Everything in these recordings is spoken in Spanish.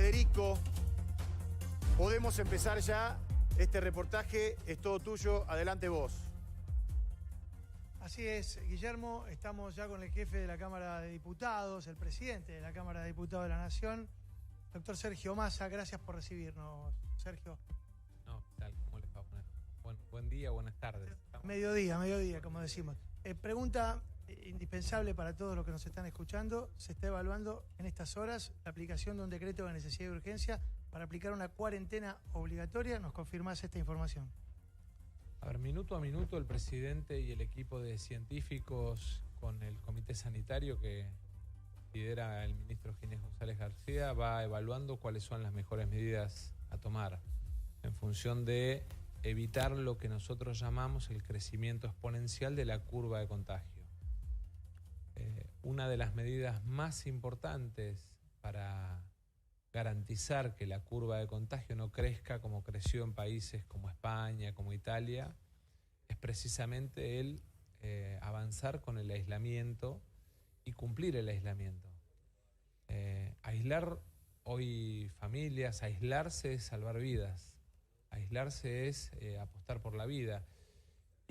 Federico, podemos empezar ya. Este reportaje es todo tuyo. Adelante vos. Así es, Guillermo. Estamos ya con el jefe de la Cámara de Diputados, el presidente de la Cámara de Diputados de la Nación, doctor Sergio Massa. Gracias por recibirnos, Sergio. No, tal, ¿cómo les va a poner? Buen día, buenas tardes. Mediodía, como decimos. Pregunta indispensable para todos los que nos están escuchando. Se está evaluando en estas horas la aplicación de un decreto de necesidad y urgencia para aplicar una cuarentena obligatoria. ¿Nos confirmás esta información? A ver, minuto a minuto el presidente y el equipo de científicos con el comité sanitario que lidera el ministro Ginés González García va evaluando cuáles son las mejores medidas a tomar en función de evitar lo que nosotros llamamos el crecimiento exponencial de la curva de contagio. Una de las medidas más importantes para garantizar que la curva de contagio no crezca como creció en países como España, como Italia, es precisamente el avanzar con el aislamiento y cumplir el aislamiento. Aislar hoy familias, aislarse es salvar vidas, aislarse es apostar por la vida.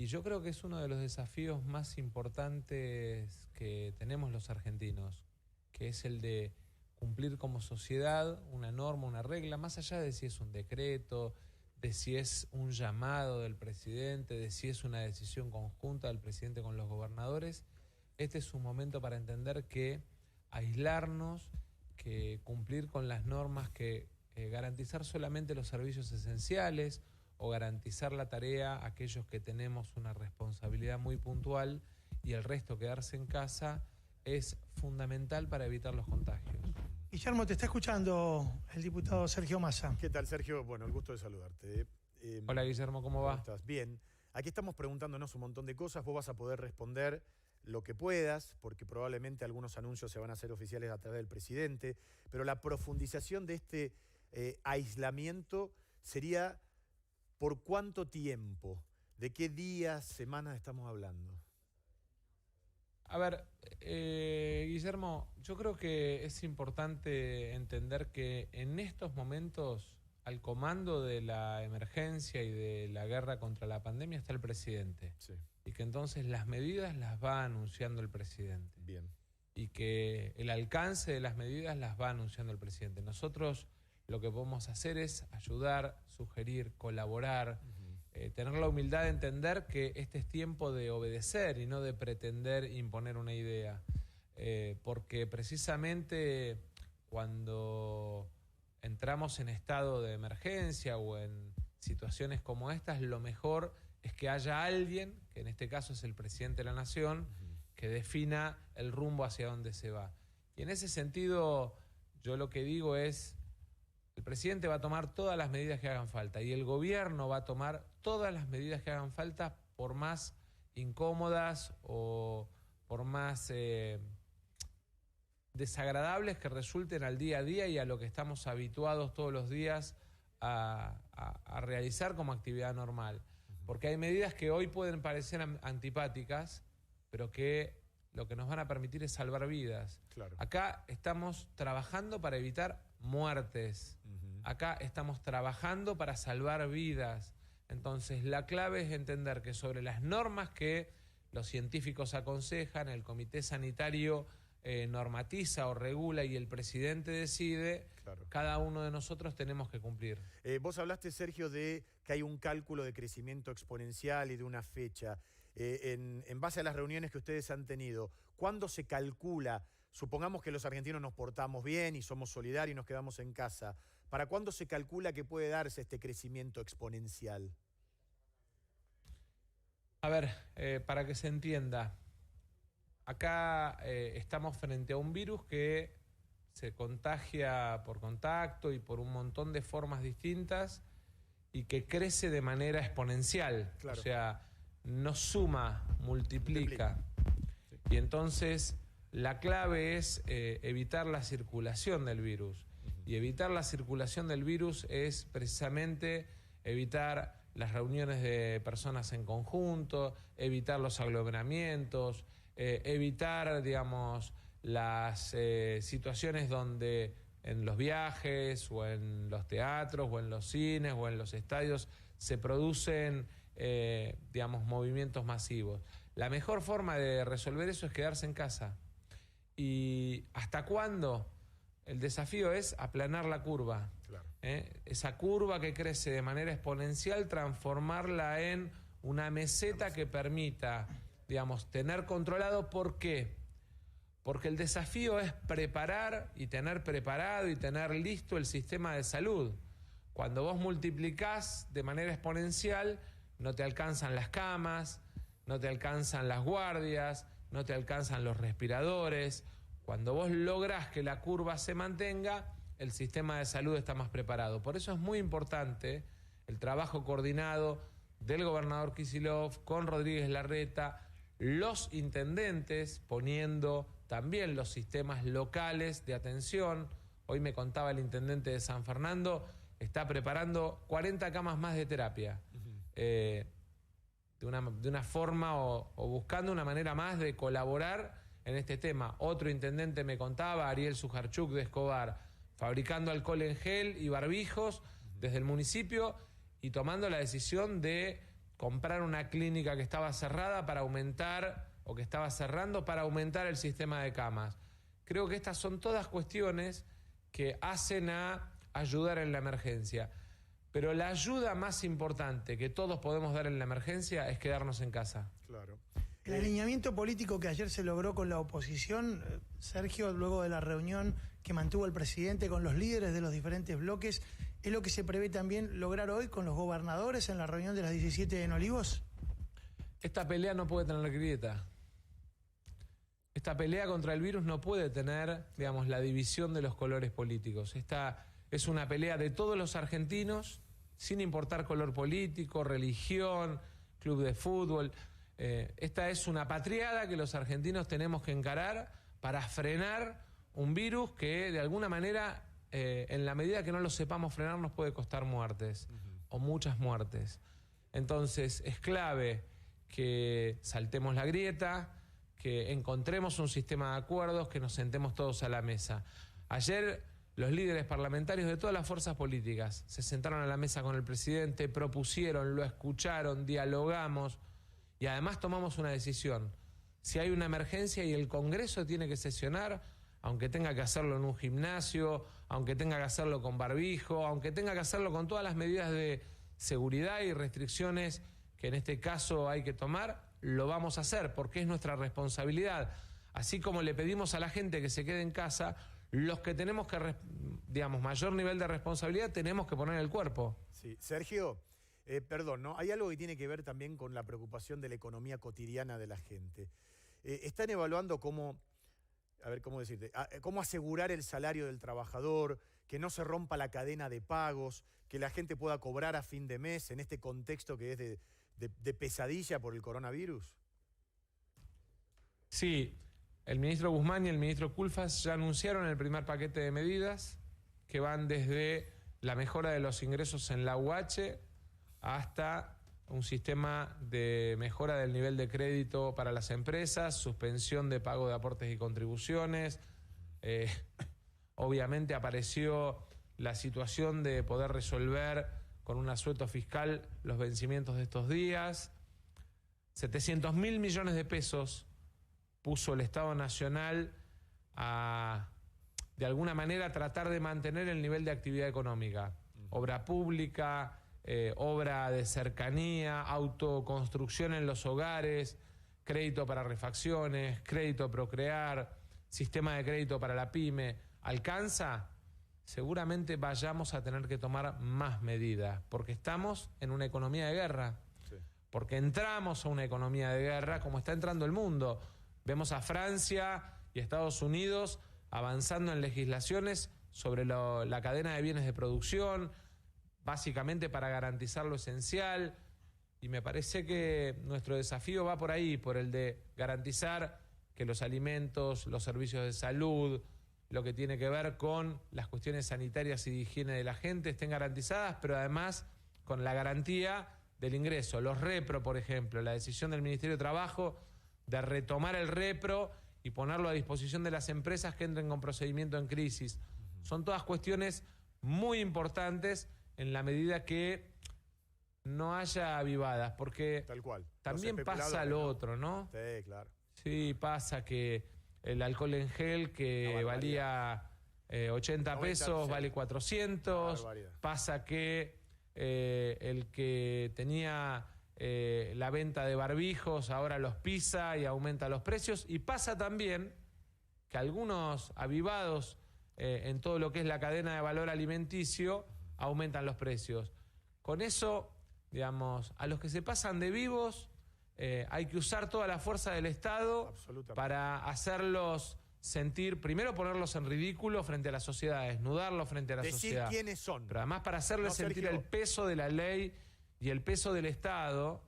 Y yo creo que es uno de los desafíos más importantes que tenemos los argentinos, que es el de cumplir como sociedad una norma, una regla, más allá de si es un decreto, de si es un llamado del presidente, de si es una decisión conjunta del presidente con los gobernadores. Este es un momento para entender que aislarnos, que cumplir con las normas, que garantizar solamente los servicios esenciales o garantizar la tarea a aquellos que tenemos una responsabilidad muy puntual y el resto quedarse en casa es fundamental para evitar los contagios. Guillermo, te está escuchando el diputado Sergio Massa. ¿Qué tal, Sergio? Bueno, el gusto de saludarte. Hola, Guillermo, ¿cómo va? ¿Estás? Bien. Aquí estamos preguntándonos un montón de cosas. Vos vas a poder responder lo que puedas, porque probablemente algunos anuncios se van a hacer oficiales a través del presidente, pero la profundización de este aislamiento sería ¿por cuánto tiempo? ¿De qué días, semanas estamos hablando? A ver, Guillermo, yo creo que es importante entender que en estos momentos al comando de la emergencia y de la guerra contra la pandemia está el presidente. Sí. Y que entonces las medidas las va anunciando el presidente. Bien. Y que el alcance de las medidas las va anunciando el presidente. Nosotros lo que podemos hacer es ayudar, sugerir, colaborar, tener la humildad de entender que este es tiempo de obedecer y no de pretender imponer una idea. Porque precisamente cuando entramos en estado de emergencia o en situaciones como estas, lo mejor es que haya alguien, que en este caso es el presidente de la Nación, que defina el rumbo hacia dónde se va. Y en ese sentido, yo lo que digo es, el presidente va a tomar todas las medidas que hagan falta y el gobierno va a tomar todas las medidas que hagan falta, por más incómodas o por más desagradables que resulten al día a día y a lo que estamos habituados todos los días a realizar como actividad normal. Porque hay medidas que hoy pueden parecer antipáticas, pero que lo que nos van a permitir es salvar vidas. Claro. Acá estamos trabajando para evitar muertes. Acá estamos trabajando para salvar vidas. Entonces, la clave es entender que sobre las normas que los científicos aconsejan, el comité sanitario normatiza o regula y el presidente decide, claro, cada uno de nosotros tenemos que cumplir. Vos hablaste, Sergio, de que hay un cálculo de crecimiento exponencial y de una fecha. En base a las reuniones que ustedes han tenido, ¿cuándo se calcula? Supongamos que los argentinos nos portamos bien y somos solidarios y nos quedamos en casa. ¿Para cuándo se calcula que puede darse este crecimiento exponencial? A ver, para que se entienda, acá estamos frente a un virus que se contagia por contacto y por un montón de formas distintas y que crece de manera exponencial. Claro. O sea, no suma, multiplica. Sí. Y entonces la clave es evitar la circulación del virus. Y evitar la circulación del virus es precisamente evitar las reuniones de personas en conjunto, evitar los aglomeramientos, evitar, digamos, las situaciones donde en los viajes, o en los teatros, o en los cines, o en los estadios, se producen, digamos, movimientos masivos. La mejor forma de resolver eso es quedarse en casa. ¿Y hasta cuándo? El desafío es aplanar la curva. Claro. Esa curva que crece de manera exponencial, transformarla en una meseta que permita, digamos, tener controlado. ¿Por qué? Porque el desafío es preparar y tener preparado y tener listo el sistema de salud. Cuando vos multiplicás de manera exponencial, no te alcanzan las camas, no te alcanzan las guardias, no te alcanzan los respiradores. Cuando vos lográs que la curva se mantenga, el sistema de salud está más preparado. Por eso es muy importante el trabajo coordinado del gobernador Kicillof con Rodríguez Larreta, los intendentes poniendo también los sistemas locales de atención. Hoy me contaba el intendente de San Fernando, está preparando 40 camas más de terapia. De una forma o buscando una manera más de colaborar en este tema. Otro intendente me contaba, Ariel Sujarchuk de Escobar, fabricando alcohol en gel y barbijos desde el municipio y tomando la decisión de comprar una clínica que estaba cerrada para aumentar, o que estaba cerrando para aumentar el sistema de camas. Creo que estas son todas cuestiones que hacen a ayudar en la emergencia. Pero la ayuda más importante que todos podemos dar en la emergencia es quedarnos en casa. Claro. El alineamiento político que ayer se logró con la oposición, Sergio, luego de la reunión que mantuvo el presidente con los líderes de los diferentes bloques, ¿es lo que se prevé también lograr hoy con los gobernadores en la reunión de las 17 en Olivos? Esta pelea no puede tener grieta. Esta pelea contra el virus no puede tener, digamos, la división de los colores políticos. Esta es una pelea de todos los argentinos, sin importar color político, religión, club de fútbol. Esta es una patriada que los argentinos tenemos que encarar para frenar un virus que de alguna manera, en la medida que no lo sepamos frenar, nos puede costar muertes, o muchas muertes. Entonces es clave que saltemos la grieta, que encontremos un sistema de acuerdos, que nos sentemos todos a la mesa. Ayer los líderes parlamentarios de todas las fuerzas políticas se sentaron a la mesa con el presidente, propusieron, lo escucharon, dialogamos y además tomamos una decisión. Si hay una emergencia y el Congreso tiene que sesionar, aunque tenga que hacerlo en un gimnasio, aunque tenga que hacerlo con barbijo, aunque tenga que hacerlo con todas las medidas de seguridad y restricciones que en este caso hay que tomar, lo vamos a hacer porque es nuestra responsabilidad. Así como le pedimos a la gente que se quede en casa, los que tenemos que, digamos, mayor nivel de responsabilidad tenemos que poner el cuerpo. Sí, Sergio, perdón, ¿no? Hay algo que tiene que ver también con la preocupación de la economía cotidiana de la gente. Están evaluando cómo, a ver, ¿cómo decirte? Cómo asegurar el salario del trabajador, que no se rompa la cadena de pagos, que la gente pueda cobrar a fin de mes en este contexto que es de pesadilla por el coronavirus. Sí, el ministro Guzmán y el ministro Culfas ya anunciaron el primer paquete de medidas que van desde la mejora de los ingresos en la UH hasta un sistema de mejora del nivel de crédito para las empresas, suspensión de pago de aportes y contribuciones. Obviamente apareció la situación de poder resolver con un asueto fiscal los vencimientos de estos días. 700.000 millones de pesos puso el Estado Nacional a, de alguna manera, tratar de mantener el nivel de actividad económica. Obra pública, obra de cercanía, autoconstrucción en los hogares, crédito para refacciones, crédito Procrear, sistema de crédito para la pyme. ¿Alcanza? Seguramente vayamos a tener que tomar más medidas, porque estamos en una economía de guerra, porque entramos a una economía de guerra como está entrando el mundo. Vemos a Francia y Estados Unidos avanzando en legislaciones sobre la cadena de bienes de producción, básicamente para garantizar lo esencial, y me parece que nuestro desafío va por ahí, por el de garantizar que los alimentos, los servicios de salud, lo que tiene que ver con las cuestiones sanitarias y de higiene de la gente estén garantizadas, pero además con la garantía del ingreso. Los repro, por ejemplo, la decisión del Ministerio de Trabajo de retomar el repro y ponerlo a disposición de las empresas que entren con procedimiento en crisis. Son todas cuestiones muy importantes en la medida que no haya avivadas, porque Tal cual. también Los pasa especuladores, lo ¿no? otro, ¿no? Sí, claro. Sí, pasa que el alcohol en gel que Una valía 80 90, pesos sí. vale Una 400, barbaridad. pasa que el que tenía la venta de barbijos ahora los pisa y aumenta los precios, y pasa también que algunos avivados en todo lo que es la cadena de valor alimenticio aumentan los precios. Con eso, digamos, a los que se pasan de vivos hay que usar toda la fuerza del Estado para hacerlos sentir, primero ponerlos en ridículo frente a la sociedad, desnudarlos frente a la sociedad. Decir quiénes son. Pero además para hacerles sentir Sergio. el peso de la ley y el peso del Estado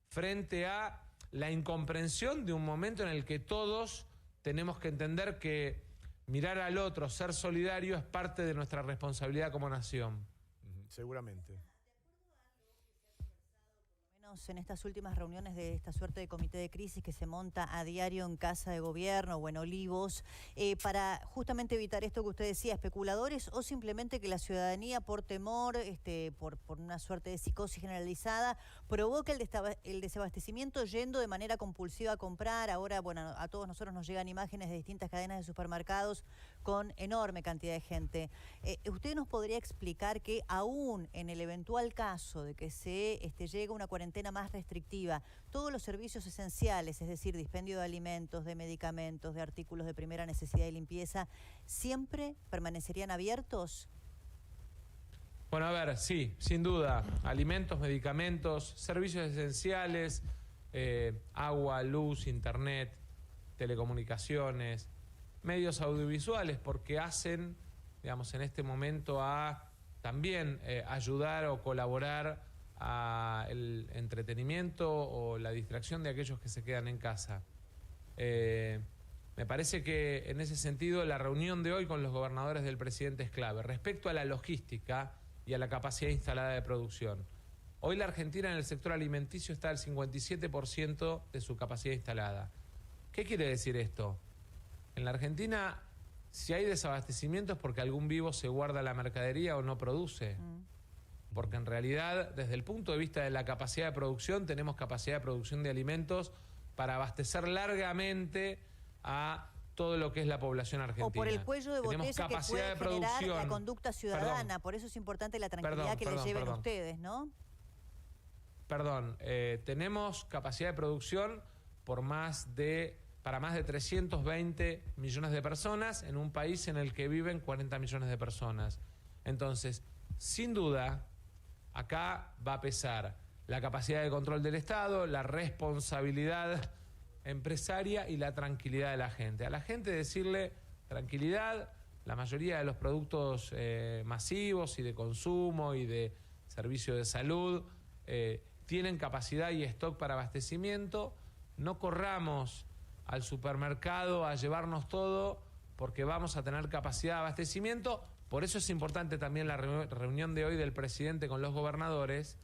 frente a la incomprensión de un momento en el que todos tenemos que entender que mirar al otro, ser solidario, es parte de nuestra responsabilidad como nación. Seguramente. En estas últimas reuniones de esta suerte de comité de crisis que se monta a diario en Casa de Gobierno o en Olivos, para justamente evitar esto que usted decía, especuladores, o simplemente que la ciudadanía por temor, por una suerte de psicosis generalizada, provoque el desabastecimiento yendo de manera compulsiva a comprar. Ahora, bueno, a todos nosotros nos llegan imágenes de distintas cadenas de supermercados con enorme cantidad de gente. ¿Usted nos podría explicar que aún en el eventual caso de que se llegue a una cuarentena más restrictiva, todos los servicios esenciales, es decir, dispendio de alimentos, de medicamentos, de artículos de primera necesidad y limpieza, siempre permanecerían abiertos? Bueno, a ver, sí, sin duda, alimentos, medicamentos, servicios esenciales, agua, luz, internet, telecomunicaciones, medios audiovisuales, porque hacen, digamos, en este momento a también ayudar o colaborar a el entretenimiento o la distracción de aquellos que se quedan en casa. Me parece que en ese sentido la reunión de hoy con los gobernadores del presidente es clave. Respecto a la logística y a la capacidad instalada de producción, hoy la Argentina en el sector alimenticio está al 57% de su capacidad instalada. ¿Qué quiere decir esto? En la Argentina, si hay desabastecimiento es porque algún vivo se guarda la mercadería o no produce. Porque en realidad, desde el punto de vista de la capacidad de producción, tenemos capacidad de producción de alimentos para abastecer largamente a todo lo que es la población argentina. O por el cuello de botella que puede generar la conducta ciudadana. Perdón. Por eso es importante la tranquilidad que les lleven ustedes, ¿no? Perdón, tenemos capacidad de producción para más de 320 millones de personas en un país en el que viven 40 millones de personas. Entonces, sin duda, acá va a pesar la capacidad de control del Estado, la responsabilidad empresaria y la tranquilidad de la gente. A la gente decirle tranquilidad, la mayoría de los productos masivos y de consumo y de servicio de salud tienen capacidad y stock para abastecimiento. No corramos al supermercado a llevarnos todo porque vamos a tener capacidad de abastecimiento. Por eso es importante también la reunión de hoy del presidente con los gobernadores,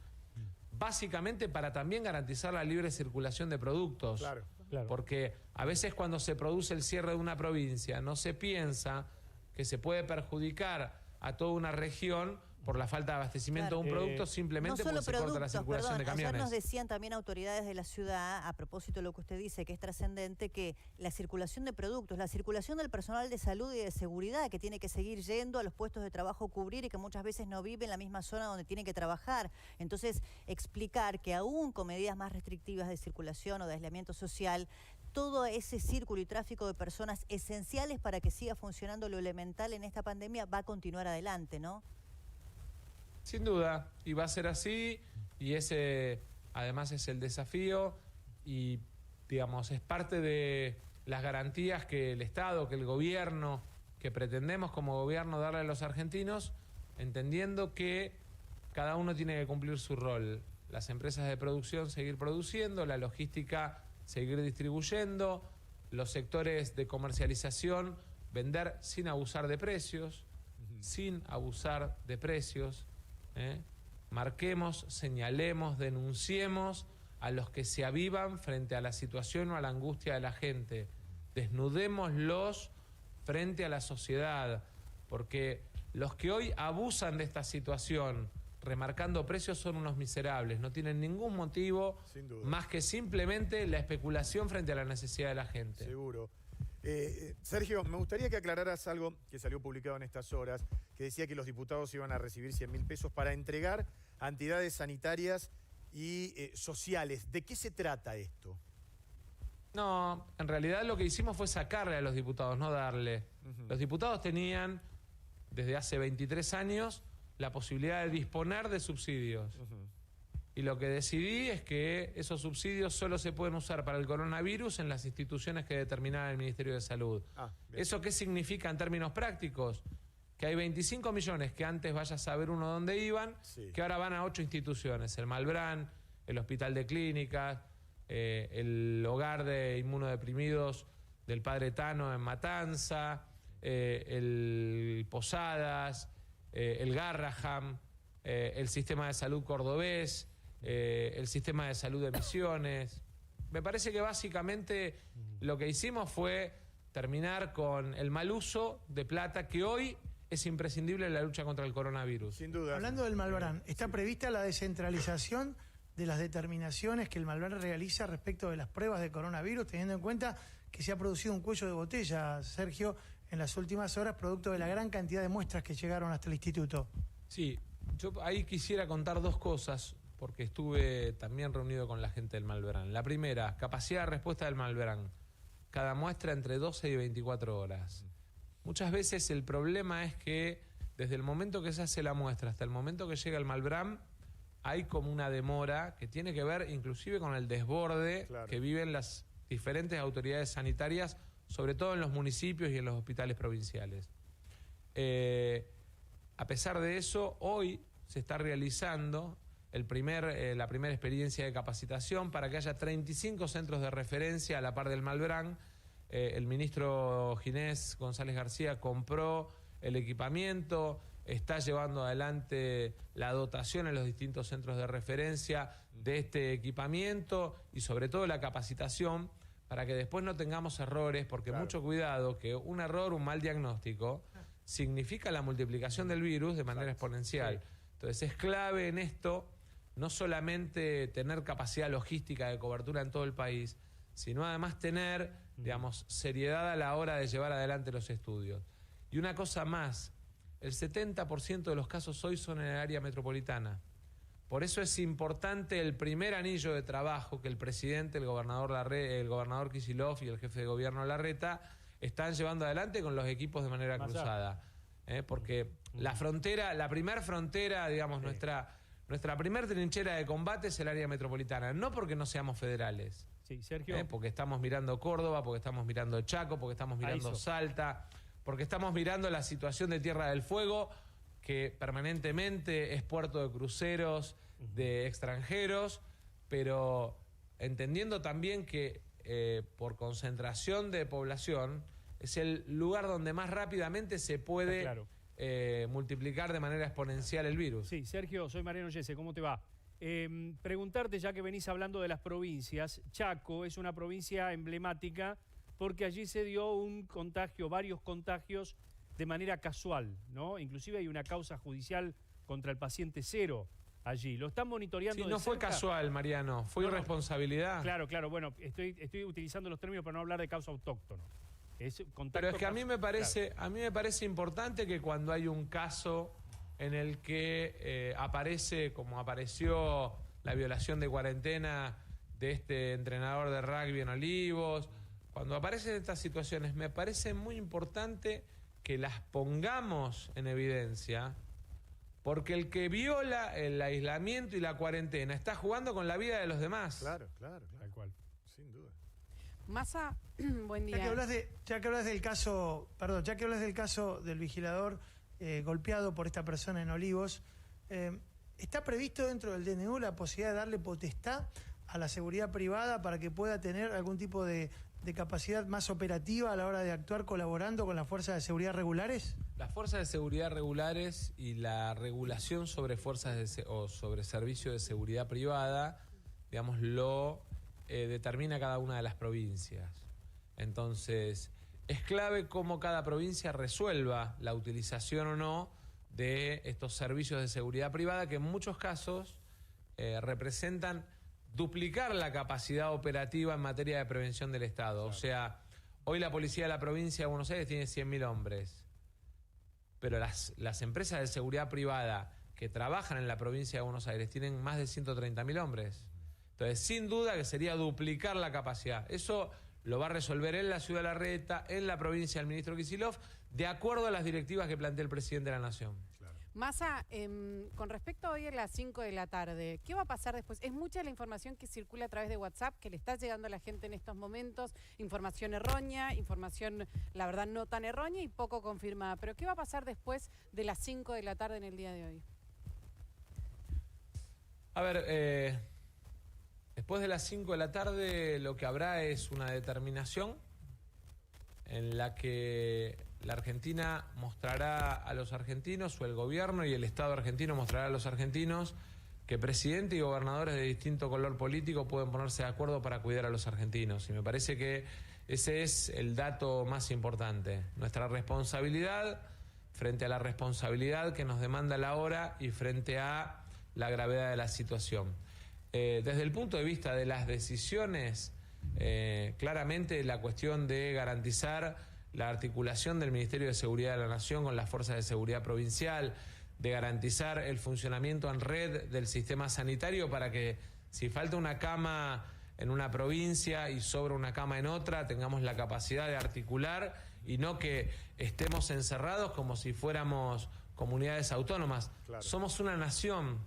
básicamente para también garantizar la libre circulación de productos. Claro. Porque a veces cuando se produce el cierre de una provincia no se piensa que se puede perjudicar a toda una región por la falta de abastecimiento de un producto simplemente porque se corta la circulación de camiones. Ayer nos decían también autoridades de la ciudad, a propósito de lo que usted dice, que es trascendente, que la circulación de productos, la circulación del personal de salud y de seguridad que tiene que seguir yendo a los puestos de trabajo a cubrir y que muchas veces no vive en la misma zona donde tiene que trabajar. Entonces, explicar que aún con medidas más restrictivas de circulación o de aislamiento social, todo ese círculo y tráfico de personas esenciales para que siga funcionando lo elemental en esta pandemia va a continuar adelante, ¿no? Sin duda, y va a ser así, y ese además es el desafío y, digamos, es parte de las garantías que el Estado, que el gobierno, que pretendemos como gobierno darle a los argentinos, entendiendo que cada uno tiene que cumplir su rol. Las empresas de producción seguir produciendo, la logística seguir distribuyendo, los sectores de comercialización vender sin abusar de precios, sin abusar de precios. Marquemos, señalemos, denunciemos a los que se avivan frente a la situación o a la angustia de la gente. Desnudémoslos frente a la sociedad. porque los que hoy abusan de esta situación, remarcando precios, son unos miserables, no tienen ningún motivo más que simplemente la especulación frente a la necesidad de la gente. Seguro. Sergio, me gustaría que aclararas algo que salió publicado en estas horas, que decía que los diputados iban a recibir 100.000 pesos para entregar a entidades sanitarias y sociales. ¿De qué se trata esto? No, en realidad lo que hicimos fue sacarle a los diputados, no darle. Los diputados tenían, desde hace 23 años, la posibilidad de disponer de subsidios. Y lo que decidí es que esos subsidios solo se pueden usar para el coronavirus en las instituciones que determinaba el Ministerio de Salud. ¿Eso qué significa en términos prácticos? Que hay 25 millones que antes vaya a saber uno dónde iban, que ahora van a 8 instituciones. El Malbrán, el Hospital de Clínicas, el Hogar de Inmunodeprimidos del Padre Tano en Matanza, el Posadas, el Garraham, el Sistema de Salud Cordobés, el Sistema de Salud de Misiones. Me parece que básicamente lo que hicimos fue terminar con el mal uso de plata que hoy es imprescindible en la lucha contra el coronavirus. Sin duda. Hablando del Malbrán, ¿está prevista la descentralización de las determinaciones que el Malbrán realiza respecto de las pruebas de coronavirus, teniendo en cuenta que se ha producido un cuello de botella, Sergio, en las últimas horas, producto de la gran cantidad de muestras que llegaron hasta el instituto? Sí, yo ahí quisiera contar dos cosas, porque estuve también reunido con la gente del Malbrán. La primera, capacidad de respuesta del Malbrán. Cada muestra entre 12 y 24 horas. Muchas veces el problema es que desde el momento que se hace la muestra hasta el momento que llega el Malbrán, hay como una demora que tiene que ver inclusive con el desborde que viven las diferentes autoridades sanitarias, sobre todo en los municipios y en los hospitales provinciales. A pesar de eso, hoy se está realizando la primera experiencia de capacitación para que haya 35 centros de referencia a la par del Malbrán. El ministro Ginés González García compró el equipamiento, está llevando adelante la dotación en los distintos centros de referencia de este equipamiento y sobre todo la capacitación para que después no tengamos errores, porque mucho cuidado, que un error, un mal diagnóstico, significa la multiplicación del virus de manera exponencial. Entonces es clave en esto no solamente tener capacidad logística de cobertura en todo el país, sino además tener, digamos, seriedad a la hora de llevar adelante los estudios. Y una cosa más, el 70% de los casos hoy son en el área metropolitana. Por eso es importante el primer anillo de trabajo que el presidente, el gobernador Kicillof y el jefe de gobierno Larreta están llevando adelante con los equipos de manera cruzada. Porque la frontera, la primera frontera, digamos, nuestra primer trinchera de combate es el área metropolitana. No porque no seamos federales. Sí, Sergio. Porque estamos mirando Córdoba, porque estamos mirando Chaco, porque estamos mirando Salta, porque estamos mirando la situación de Tierra del Fuego, que permanentemente es puerto de cruceros de extranjeros, pero entendiendo también que por concentración de población es el lugar donde más rápidamente se puede multiplicar de manera exponencial el virus. Sí, Sergio, soy Mariano Yese, ¿cómo te va? Preguntarte, ya que venís hablando de las provincias, Chaco es una provincia emblemática porque allí se dio un contagio, varios contagios de manera casual, ¿no? Inclusive hay una causa judicial contra el paciente cero allí. ¿Lo están monitoreando? Sí, no fue casual, Mariano, fue irresponsabilidad. Claro, bueno, estoy utilizando los términos para no hablar de causa autóctona. Pero es que a mí me parece importante que cuando hay un caso en el que aparece, como apareció la violación de cuarentena de este entrenador de rugby en Olivos, cuando aparecen estas situaciones, me parece muy importante que las pongamos en evidencia, porque el que viola el aislamiento y la cuarentena está jugando con la vida de los demás. Claro. Tal cual. Sin duda. Massa, buen día. Ya que hablas del caso del vigilador golpeado por esta persona en Olivos, ¿está previsto dentro del DNU la posibilidad de darle potestad a la seguridad privada para que pueda tener algún tipo de capacidad más operativa a la hora de actuar colaborando con las fuerzas de seguridad regulares? Las fuerzas de seguridad regulares y la regulación sobre sobre servicio de seguridad privada, digamos, lo determina cada una de las provincias. Entonces, es clave cómo cada provincia resuelva la utilización o no de estos servicios de seguridad privada que en muchos casos representan duplicar la capacidad operativa en materia de prevención del Estado. Claro. O sea, hoy la policía de la provincia de Buenos Aires tiene 100.000 hombres, pero las empresas de seguridad privada que trabajan en la provincia de Buenos Aires tienen más de 130.000 hombres. Entonces, sin duda que sería duplicar la capacidad. Eso lo va a resolver en la ciudad de Larreta, en la provincia el ministro Kicillof, de acuerdo a las directivas que plantea el presidente de la Nación. Massa, con respecto a hoy a las 5 de la tarde, ¿qué va a pasar después? Es mucha la información que circula a través de WhatsApp, que le está llegando a la gente en estos momentos, información errónea, información, la verdad, no tan errónea y poco confirmada. Pero ¿qué va a pasar después de las 5 de la tarde en el día de hoy? A ver, después de las 5 de la tarde lo que habrá es una determinación en la que la Argentina mostrará a los argentinos, o el gobierno y el Estado argentino mostrará a los argentinos que presidente y gobernadores de distinto color político pueden ponerse de acuerdo para cuidar a los argentinos. Y me parece que ese es el dato más importante. Nuestra responsabilidad frente a la responsabilidad que nos demanda la hora y frente a la gravedad de la situación. Desde el punto de vista de las decisiones, claramente la cuestión de garantizar la articulación del Ministerio de Seguridad de la Nación con las fuerzas de seguridad provincial, de garantizar el funcionamiento en red del sistema sanitario para que si falta una cama en una provincia y sobra una cama en otra, tengamos la capacidad de articular y no que estemos encerrados como si fuéramos comunidades autónomas. Claro. Somos una nación,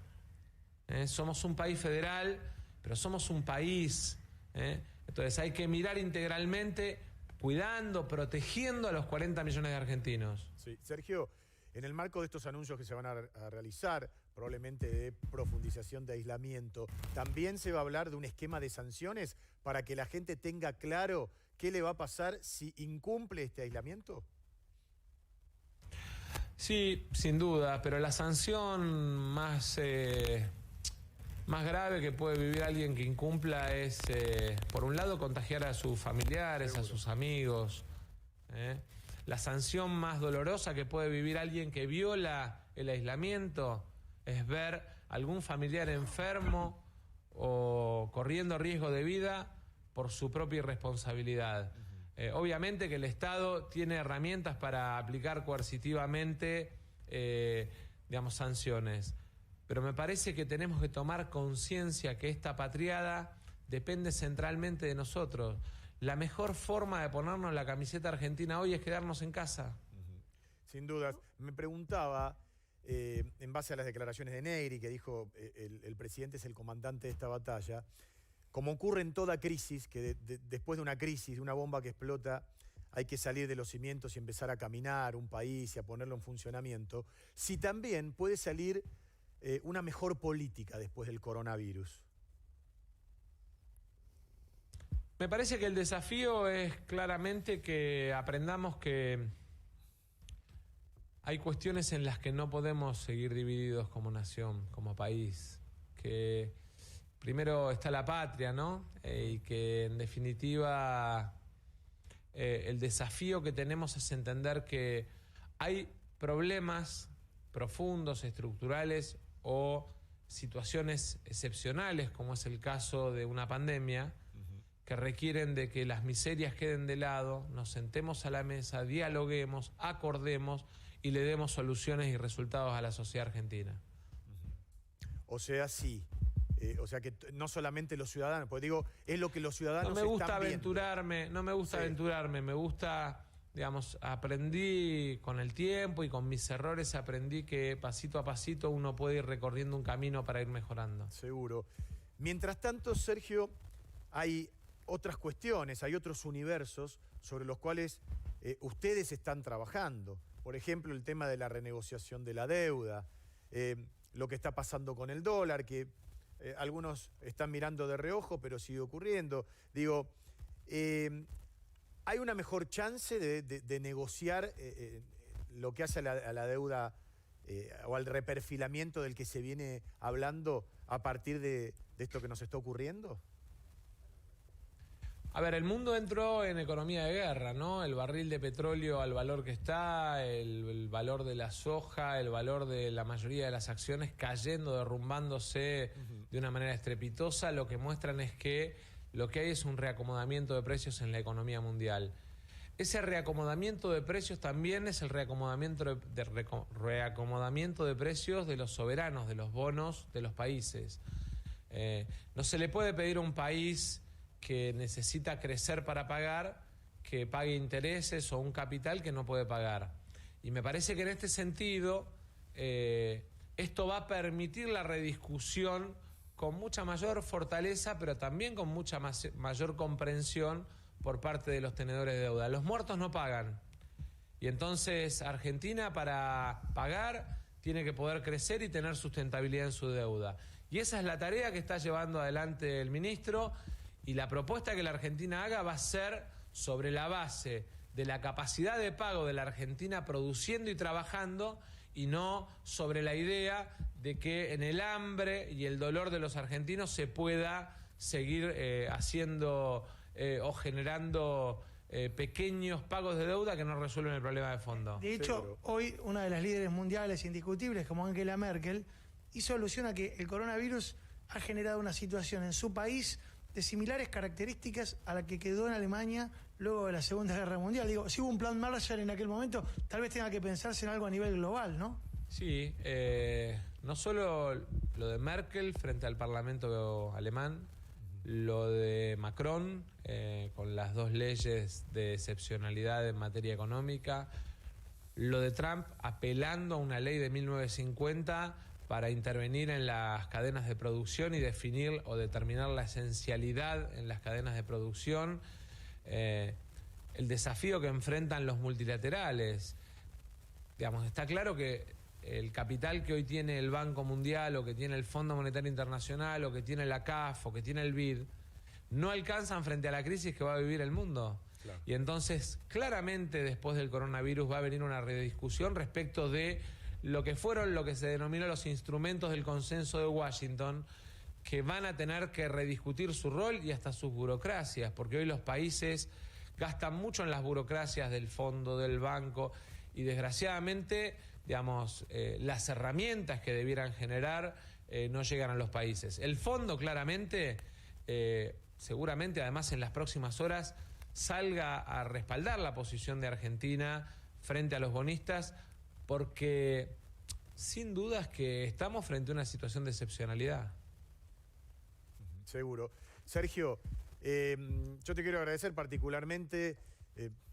somos un país federal, pero somos un país. Entonces hay que mirar integralmente, cuidando, protegiendo a los 40 millones de argentinos. Sí, Sergio, en el marco de estos anuncios que se van a realizar, probablemente de profundización de aislamiento, ¿también se va a hablar de un esquema de sanciones para que la gente tenga claro qué le va a pasar si incumple este aislamiento? Sí, sin duda, pero la sanción más grave que puede vivir alguien que incumpla es, por un lado, contagiar a sus familiares, seguro, a sus amigos. La sanción más dolorosa que puede vivir alguien que viola el aislamiento es ver algún familiar enfermo o corriendo riesgo de vida por su propia irresponsabilidad. Obviamente que el Estado tiene herramientas para aplicar coercitivamente, sanciones. Pero me parece que tenemos que tomar conciencia que esta patriada depende centralmente de nosotros. La mejor forma de ponernos la camiseta argentina hoy es quedarnos en casa. Sin dudas. Me preguntaba, en base a las declaraciones de Negri, que dijo el presidente es el comandante de esta batalla, como ocurre en toda crisis, que después de una crisis, de una bomba que explota, hay que salir de los cimientos y empezar a caminar un país y a ponerlo en funcionamiento, si también puede salir una mejor política después del coronavirus. Me parece que el desafío es claramente que aprendamos que hay cuestiones en las que no podemos seguir divididos como nación, como país. Que primero está la patria, ¿no? Y que en definitiva el desafío que tenemos es entender que hay problemas profundos, estructurales o situaciones excepcionales, como es el caso de una pandemia, que requieren de que las miserias queden de lado, nos sentemos a la mesa, dialoguemos, acordemos y le demos soluciones y resultados a la sociedad argentina. O sea, sí. O sea que no solamente los ciudadanos, porque digo, es lo que los ciudadanos no me gusta están aventurarme, viendo. No me gusta aventurarme, me gusta, aprendí con el tiempo y con mis errores, aprendí que pasito a pasito uno puede ir recorriendo un camino para ir mejorando. Seguro. Mientras tanto, Sergio, hay otras cuestiones, hay otros universos sobre los cuales ustedes están trabajando. Por ejemplo, el tema de la renegociación de la deuda, lo que está pasando con el dólar, que algunos están mirando de reojo, pero sigue ocurriendo. Digo, ¿hay una mejor chance de negociar lo que hace a la deuda o al reperfilamiento del que se viene hablando a partir de esto que nos está ocurriendo? A ver, el mundo entró en economía de guerra, ¿no? El barril de petróleo al valor que está, el valor de la soja, el valor de la mayoría de las acciones cayendo, derrumbándose de una manera estrepitosa, lo que muestran es que lo que hay es un reacomodamiento de precios en la economía mundial. Ese reacomodamiento de precios también es el reacomodamiento de precios de los soberanos, de los bonos de los países. No se le puede pedir a un país que necesita crecer para pagar, que pague intereses o un capital que no puede pagar. Y me parece que en este sentido, esto va a permitir la rediscusión con mucha mayor fortaleza, pero también con mucha mayor comprensión por parte de los tenedores de deuda. Los muertos no pagan. Y entonces Argentina, para pagar, tiene que poder crecer y tener sustentabilidad en su deuda. Y esa es la tarea que está llevando adelante el ministro. Y la propuesta que la Argentina haga va a ser sobre la base de la capacidad de pago de la Argentina produciendo y trabajando, y no sobre la idea de que en el hambre y el dolor de los argentinos se pueda seguir haciendo o generando pequeños pagos de deuda que no resuelven el problema de fondo. De hecho, hoy una de las líderes mundiales indiscutibles, como Angela Merkel, hizo alusión a que el coronavirus ha generado una situación en su país de similares características a la que quedó en Alemania luego de la Segunda Guerra Mundial. Digo, si hubo un plan Marshall en aquel momento, tal vez tenga que pensarse en algo a nivel global, ¿no? Sí, no solo lo de Merkel frente al Parlamento alemán, lo de Macron con las 2 leyes de excepcionalidad en materia económica, lo de Trump apelando a una ley de 1950 para intervenir en las cadenas de producción y definir o determinar la esencialidad en las cadenas de producción, el desafío que enfrentan los multilaterales. Digamos, está claro que el capital que hoy tiene el Banco Mundial, o que tiene el Fondo Monetario Internacional, o que tiene la CAF, o que tiene el BID, no alcanzan frente a la crisis que va a vivir el mundo. Claro. Y entonces, claramente, después del coronavirus va a venir una rediscusión respecto de lo que fueron lo que se denominó los instrumentos del consenso de Washington, que van a tener que rediscutir su rol y hasta sus burocracias, porque hoy los países gastan mucho en las burocracias del fondo, del banco, y desgraciadamente, digamos, las herramientas que debieran generar no llegan a los países. El fondo, claramente, seguramente, además, en las próximas horas, salga a respaldar la posición de Argentina frente a los bonistas, porque sin dudas que estamos frente a una situación de excepcionalidad. Seguro. Sergio, yo te quiero agradecer particularmente,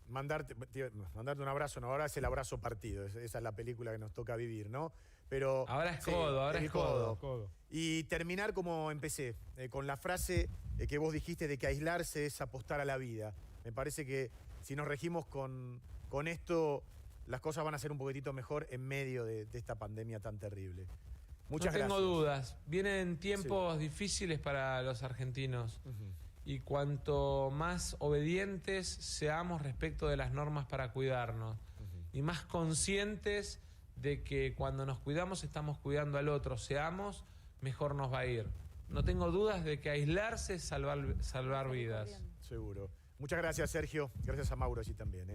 mandarte un abrazo. No, ahora es el abrazo partido, esa es la película que nos toca vivir, ¿no? Pero ahora es codo, ahora es codo. Y terminar como empecé, con la frase que vos dijiste de que aislarse es apostar a la vida. Me parece que si nos regimos con esto, las cosas van a ser un poquitito mejor en medio de esta pandemia tan terrible. Muchas gracias. No tengo dudas. Vienen tiempos difíciles para los argentinos. Y cuanto más obedientes seamos respecto de las normas para cuidarnos, y más conscientes de que cuando nos cuidamos estamos cuidando al otro, seamos, mejor nos va a ir. No tengo dudas de que aislarse es salvar vidas. Seguro. Muchas gracias, Sergio. Gracias a Mauro, sí, también.